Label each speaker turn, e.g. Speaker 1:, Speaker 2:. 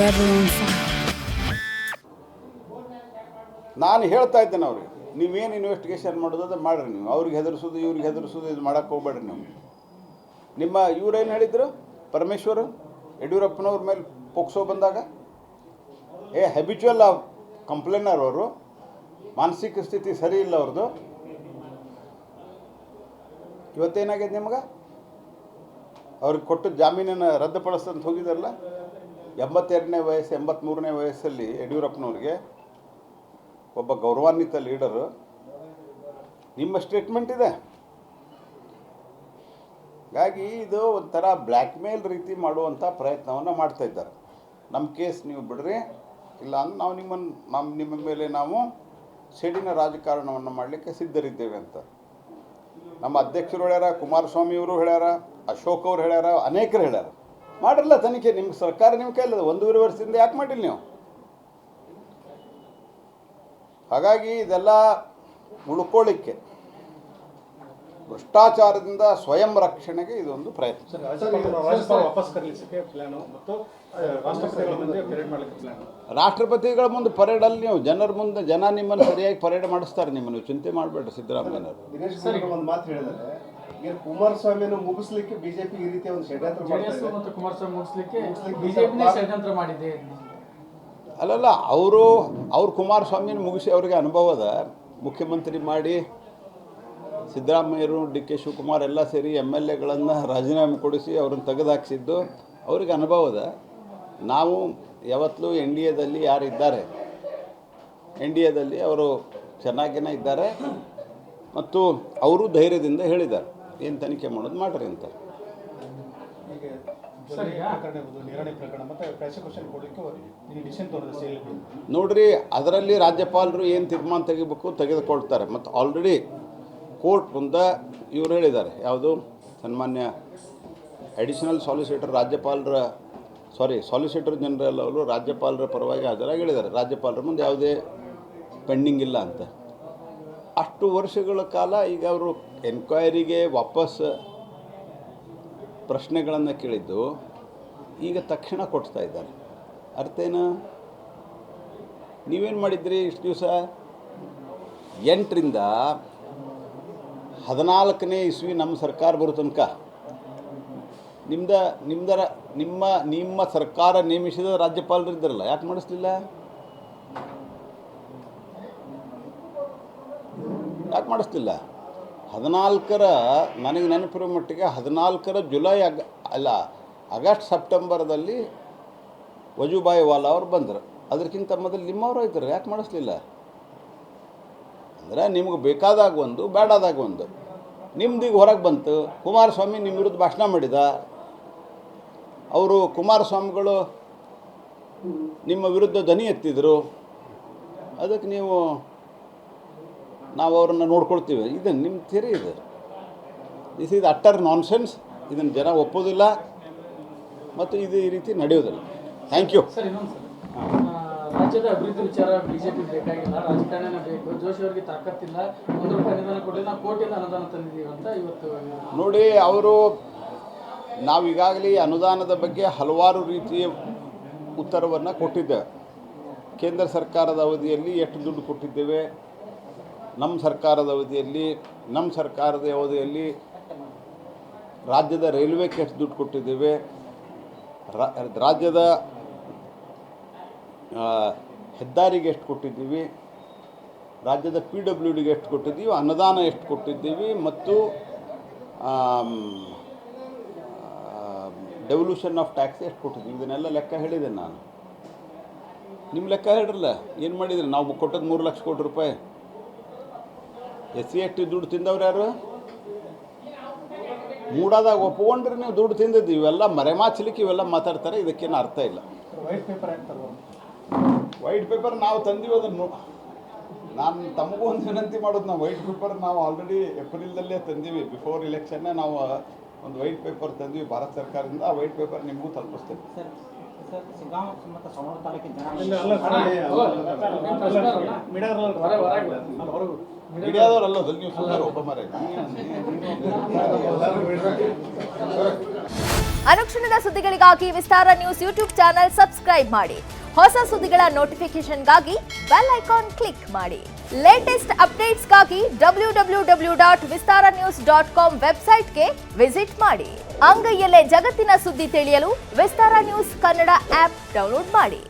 Speaker 1: forever on fire.
Speaker 2: ನಾನು ಹೇಳ್ತಾ ಇದ್ದೇನೆ ಅವ್ರಿಗೆ, ನೀವೇನು ಇನ್ವೆಸ್ಟಿಗೇಷನ್ ಮಾಡೋದು ಅದು ಮಾಡಿರಿ. ನೀವು ಅವ್ರಿಗೆ ಹೆದರಿಸೋದು ಇವ್ರಿಗೆ ಹೆದರಿಸೋದು ಇದು ಮಾಡೋಕ್ಕೆ ಹೋಗ್ಬೇಡ್ರಿ. ನೀವು ನಿಮ್ಮ ಇವರೇನು ಹೇಳಿದರು, ಪರಮೇಶ್ವರ್ ಯಡಿಯೂರಪ್ಪನವ್ರ ಮೇಲೆ ಪೋಕ್ಸೋ ಬಂದಾಗ ಹ್ಯಾಬಿಚುವಲ್ ಕಂಪ್ಲೇನರ್ ಅವರು, ಮಾನಸಿಕ ಸ್ಥಿತಿ ಸರಿ ಇಲ್ಲ ಅವ್ರದ್ದು. ಇವತ್ತೇನಾಗಿದೆ ನಿಮ್ಗೆ? ಅವ್ರಿಗೆ ಕೊಟ್ಟು ಜಾಮೀನನ್ನು ರದ್ದುಪಡಿಸ್ತಂತ ಹೋಗಿದಾರಲ್ಲ. 82ನೇ ವಯಸ್ಸು 83ನೇ ವಯಸ್ಸಲ್ಲಿ ಯಡಿಯೂರಪ್ಪನವ್ರಿಗೆ ಒಬ್ಬ ಗೌರವಾನ್ವಿತ ಲೀಡರು. ನಿಮ್ಮ ಸ್ಟೇಟ್ಮೆಂಟ್ ಇದೆ. ಹಾಗಾಗಿ ಇದು ಒಂಥರ ಬ್ಲ್ಯಾಕ್ ಮೇಲ್ ರೀತಿ ಮಾಡುವಂಥ ಪ್ರಯತ್ನವನ್ನು ಮಾಡ್ತಾ ಇದ್ದಾರೆ. ನಮ್ಮ ಕೇಸ್ ನೀವು ಬಿಡ್ರಿ, ಇಲ್ಲ ಅಂದ್ರೆ ನಾವು ನಿಮ್ಮ ಮೇಲೆ ನಾವು ಸೇಡಿನ ರಾಜಕಾರಣವನ್ನು ಮಾಡಲಿಕ್ಕೆ ಸಿದ್ಧರಿದ್ದೇವೆ ಅಂತ ನಮ್ಮ ಅಧ್ಯಕ್ಷರು ಹೇಳ್ಯಾರ, ಕುಮಾರಸ್ವಾಮಿಯವರು ಹೇಳ್ಯಾರ, ಅಶೋಕ್ ಅವರು ಹೇಳ್ಯಾರ, ಅನೇಕರು ಹೇಳ್ಯಾರ. ಮಾಡಿರಲ್ಲ ತನಿಖೆ. ನಿಮ್ಮ ಸರ್ಕಾರ ನಿಮ್ಮ ಕೈಲದ 1.5 ವರ್ಷದಿಂದ ಯಾಕೆ ಮಾಡಿಲ್ಲ ನೀವು? ಹಾಗಾಗಿ ಇದೆಲ್ಲ ಉಳ್ಕೊಳ್ಳಿಕ್ಕೆ ಭ್ರಷ್ಟಾಚಾರದಿಂದ ಸ್ವಯಂ ರಕ್ಷಣೆಗೆ ಇದೊಂದು ಪ್ರಯತ್ನ. ರಾಷ್ಟ್ರಪತಿಗಳ ಮುಂದೆ ಪರೇಡಲ್ಲಿ ನೀವು ಜನರ ಮುಂದೆ ಜನ ನಿಮ್ಮನ್ನು ಸರಿಯಾಗಿ ಪರೇಡ್ ಮಾಡಿಸ್ತಾರೆ. ನಿಮ್ಮನ್ನು ಚಿಂತೆ ಮಾಡಬೇಡ್ರಿ ಸಿದ್ದರಾಮಯ್ಯನವರು.
Speaker 3: ಒಂದು ಮಾತು ಹೇಳಿದರೆ, ಕುಮಾರಸ್ವಾಮಿಯನ್ನು ಮುಗಿಸ್ಲಿಕ್ಕೆ ಬಿಜೆಪಿ ಈ ರೀತಿಯ ಒಂದು ಷಡ್ಯಂತ್ರ
Speaker 4: ಮಾಡಿದೆ.
Speaker 2: ಅಲ್ಲಲ್ಲ, ಅವ್ರು ಕುಮಾರಸ್ವಾಮಿನ ಮುಗಿಸಿ ಅವ್ರಿಗೆ ಅನುಭವ ಅದ. ಮುಖ್ಯಮಂತ್ರಿ ಮಾಡಿ ಸಿದ್ದರಾಮಯ್ಯರು, ಡಿ ಕೆ ಶಿವಕುಮಾರ್ ಎಲ್ಲ ಸೇರಿ MLAಗಳನ್ನು ರಾಜೀನಾಮೆ ಕೊಡಿಸಿ ಅವ್ರನ್ನ ತೆಗೆದುಹಾಕಿಸಿದ್ದು ಅವ್ರಿಗೆ ಅನುಭವ ಅದ. ನಾವು ಯಾವತ್ತೂ NDAದಲ್ಲಿ ಯಾರಿದ್ದಾರೆ, NDAದಲ್ಲಿ ಅವರು ಚೆನ್ನಾಗೇ ಇದ್ದಾರೆ ಮತ್ತು ಅವರು ಧೈರ್ಯದಿಂದ ಹೇಳಿದ್ದಾರೆ ಏನು ತನಿಖೆ ಮಾಡೋದು ಮಾಡ್ರಿ ಅಂತ. ನೋಡ್ರಿ, ಅದರಲ್ಲಿ ರಾಜ್ಯಪಾಲರು ಏನು ತೀರ್ಮಾನ ತೆಗೆದುಕೊಳ್ತಾರೆ. ಮತ್ತು ಆಲ್ರೆಡಿ ಕೋರ್ಟ್ ಮುಂದೆ ಇವರು ಹೇಳಿದ್ದಾರೆ, ಯಾವುದು ಸನ್ಮಾನ್ಯ ಅಡಿಷನಲ್ ಸಾಲಿಸಿಟರ್ ಜನರಲ್ ಅವರು ರಾಜ್ಯಪಾಲರ ಪರವಾಗಿ ಹಾಜರಾಗಿ ಹೇಳಿದ್ದಾರೆ, ರಾಜ್ಯಪಾಲರ ಮುಂದೆ ಯಾವುದೇ ಪೆಂಡಿಂಗ್ ಇಲ್ಲ ಅಂತ. ಅಷ್ಟು ವರ್ಷಗಳ ಕಾಲ ಈಗ ಅವರು ಎನ್ಕ್ವೈರಿಗೆ ವಾಪಸ್ ಪ್ರಶ್ನೆಗಳನ್ನು ಕೇಳಿದ್ದು ಈಗ ತಕ್ಷಣ ಕೊಡ್ತಾ ಇದ್ದಾರೆ. ಅರ್ಥ ಏನು? ನೀವೇನು ಮಾಡಿದ್ರಿ ಇಷ್ಟು ದಿವಸ? 8ರಿಂದ 14ನೇ ಇಸ್ವಿ ನಮ್ಮ ಸರ್ಕಾರ ಬರೋ ತನಕ ನಿಮ್ಮ ಸರ್ಕಾರ ನೇಮಿಸಿದ ರಾಜ್ಯಪಾಲರು ಇದ್ದಾರಲ್ಲ, ಯಾಕೆ ಮಾಡಿಸ್ಲಿಲ್ಲ? ಯಾಕೆ ಮಾಡಿಸ್ಲಿಲ್ಲ? 14ರ ನನಗೆ ನೆನಪಿರೋ ಮಟ್ಟಿಗೆ 14ರ ಜುಲೈ ಆಗಸ್ಟ್ ಸೆಪ್ಟೆಂಬರ್ದಲ್ಲಿ ವಜೂಭಾಯಿ ವಾಲಾ ಅವ್ರು ಬಂದರು. ಅದಕ್ಕಿಂತ ಮೊದಲು ನಿಮ್ಮವರು ಇದ್ದರು, ಯಾಕೆ ಮಾಡಿಸ್ಲಿಲ್ಲ? ಅಂದರೆ ನಿಮ್ಗೆ ಬೇಕಾದಾಗ ಒಂದು, ಬೇಡಾದಾಗ ಒಂದು. ನಿಮ್ದೀಗ ಹೊರಗೆ ಬಂತು, ಕುಮಾರಸ್ವಾಮಿ ನಿಮ್ಮ ವಿರುದ್ಧ ಭಾಷಣ ಮಾಡಿದ. ಅವರು ಕುಮಾರಸ್ವಾಮಿಗಳು ನಿಮ್ಮ ವಿರುದ್ಧ ಧ್ವನಿ ಎತ್ತಿದ್ರು. ಅದಕ್ಕೆ ನಾವು ಅವರನ್ನು ನೋಡ್ಕೊಳ್ತೀವಿ. ಇದನ್ನು ನಿಮ್ಮ ಥಿಯರಿ ಇದೆ. This is utter nonsense. ಇದನ್ನು ಜನ ಒಪ್ಪೋದಿಲ್ಲ ಮತ್ತು ಇದು ಈ ರೀತಿ ನಡೆಯೋದಿಲ್ಲ. Thank you.
Speaker 4: ಸರ್, ಇನ್ನೊಂದು ರಾಜ್ಯದ ಅಭಿವೃದ್ಧಿ ವಿಚಾರ ಬಿಜೆಪಿ ಬೇಕಾಗಿಲ್ಲ, ರಾಜಕಾರಣ ಬೇಕು. ಜೋಶಿ ಅವರಿಗೆ ತಾಕತ್ತಿಲ್ಲ, ₹1 ಅನುದಾನ ಕೊಡಲಿ, ನಾವು ಕೋಟಿಯಿಂದ ಅನುದಾನ ತಂದಿದ್ದೀವಿ ಅಂತ ಇವತ್ತು
Speaker 2: ನೋಡಿ. ನಾವು ಈಗಾಗಲೇ ಅನುದಾನದ ಬಗ್ಗೆ ಹಲವಾರು ರೀತಿಯ ಉತ್ತರವನ್ನು ಕೊಟ್ಟಿದ್ದೇವೆ. ಕೇಂದ್ರ ಸರ್ಕಾರದ ಅವಧಿಯಲ್ಲಿ ಎಷ್ಟು ದುಡ್ಡು ಕೊಟ್ಟಿದ್ದೇವೆ, ನಮ್ಮ ಸರ್ಕಾರದ ಅವಧಿಯಲ್ಲಿ ರಾಜ್ಯದ ರೈಲ್ವೆಗೆ ಎಷ್ಟು ದುಡ್ಡು ಕೊಟ್ಟಿದ್ದೇವೆ, ರಾಜ್ಯದ ಹೆದ್ದಾರಿಗೆ ಎಷ್ಟು ಕೊಟ್ಟಿದ್ದೀವಿ, ರಾಜ್ಯದ PWDಗೆ ಎಷ್ಟು ಕೊಟ್ಟಿದ್ದೀವಿ, ಅನುದಾನ ಎಷ್ಟು ಕೊಟ್ಟಿದ್ದೀವಿ ಮತ್ತು ಡೆವಲ್ಯೂಷನ್ ಆಫ್ ಟ್ಯಾಕ್ಸ್ ಎಷ್ಟು ಕೊಟ್ಟಿದ್ದೀವಿ, ಇದನ್ನೆಲ್ಲ ಲೆಕ್ಕ ಹೇಳಿದ್ದೇನೆ ನಾನು. ನಿಮ್ಮ ಲೆಕ್ಕ ಹೇಳಿರಲ್ಲ, ಏನು ಮಾಡಿದ್ರಿ? ನಾವು ಕೊಟ್ಟದ್ದು 3 ಲಕ್ಷ ಕೋಟಿ ರೂಪಾಯಿ. SC ST ದುಡ್ಡು ತಿಂದವ್ರು ಯಾರು? ಮೂಡಾದಾಗ ಒಪ್ಕೊಂಡ್ರೆ ನೀವು ದುಡ್ಡು ತಿಂದಿದ್ದೀವಿ. ಇವೆಲ್ಲ ಮರೆಮಾಚಲಿಕ್ಕೆ ಇವೆಲ್ಲ ಮಾತಾಡ್ತಾರೆ. ಇದಕ್ಕೇನು ಅರ್ಥ ಇಲ್ಲ. ವೈಟ್ ಪೇಪರ್ ನಾವು ತಂದೀವಿ. ಅದನ್ನು ನಾನು ತಮಗೂ ಒಂದು ವಿನಂತಿ ಮಾಡೋದು, ನಾವು ವೈಟ್ ಪೇಪರ್ ನಾವು ಆಲ್ರೆಡಿ ಏಪ್ರಿಲ್ದಲ್ಲೇ ತಂದೀವಿ. ಬಿಫೋರ್ ಇಲೆಕ್ಷನ್ನೇ ನಾವು ಒಂದು ವೈಟ್ ಪೇಪರ್ ತಂದೀವಿ ಭಾರತ ಸರ್ಕಾರದಿಂದ. ಆ ವೈಟ್ ಪೇಪರ್ ನಿಮಗೂ ತಲುಪಿಸ್ತೇವೆ. ಮೀಡಿಯಾದವರಲ್ಲ, ನೀವು ಸುಮ್ಮನೆ ಒಬ್ಬ ಮರೆ.
Speaker 1: ಅನುಕ್ಷಣದ ಸುದ್ದಿಗಳಿಗಾಗಿ ವಿಸ್ತಾರ ನ್ಯೂಸ್ ಯೂಟ್ಯೂಬ್ ಚಾನೆಲ್ ಸಬ್ಸ್ಕ್ರೈಬ್ ಮಾಡಿ. ಹೊಸ ಸುದ್ದಿಗಳ ನೋಟಿಫಿಕೇಶನ್ಗಾಗಿ ಬೆಲ್ ಐಕಾನ್ ಕ್ಲಿಕ್ ಮಾಡಿ. ಲೇಟೆಸ್ಟ್ ಅಪ್ಡೇಟ್ಸ್ಗಾಗಿ www.vistaranews.com ವೆಬ್ಸೈಟ್ಗೆ ವಿಸಿಟ್ ಮಾಡಿ. ಅಂಗೈಯಲ್ಲೇ ಜಗತ್ತಿನ ಸುದ್ದಿ ತಿಳಿಯಲು ವಿಸ್ತಾರ ನ್ಯೂಸ್ ಕನ್ನಡ ಆಪ್ ಡೌನ್ಲೋಡ್ ಮಾಡಿ.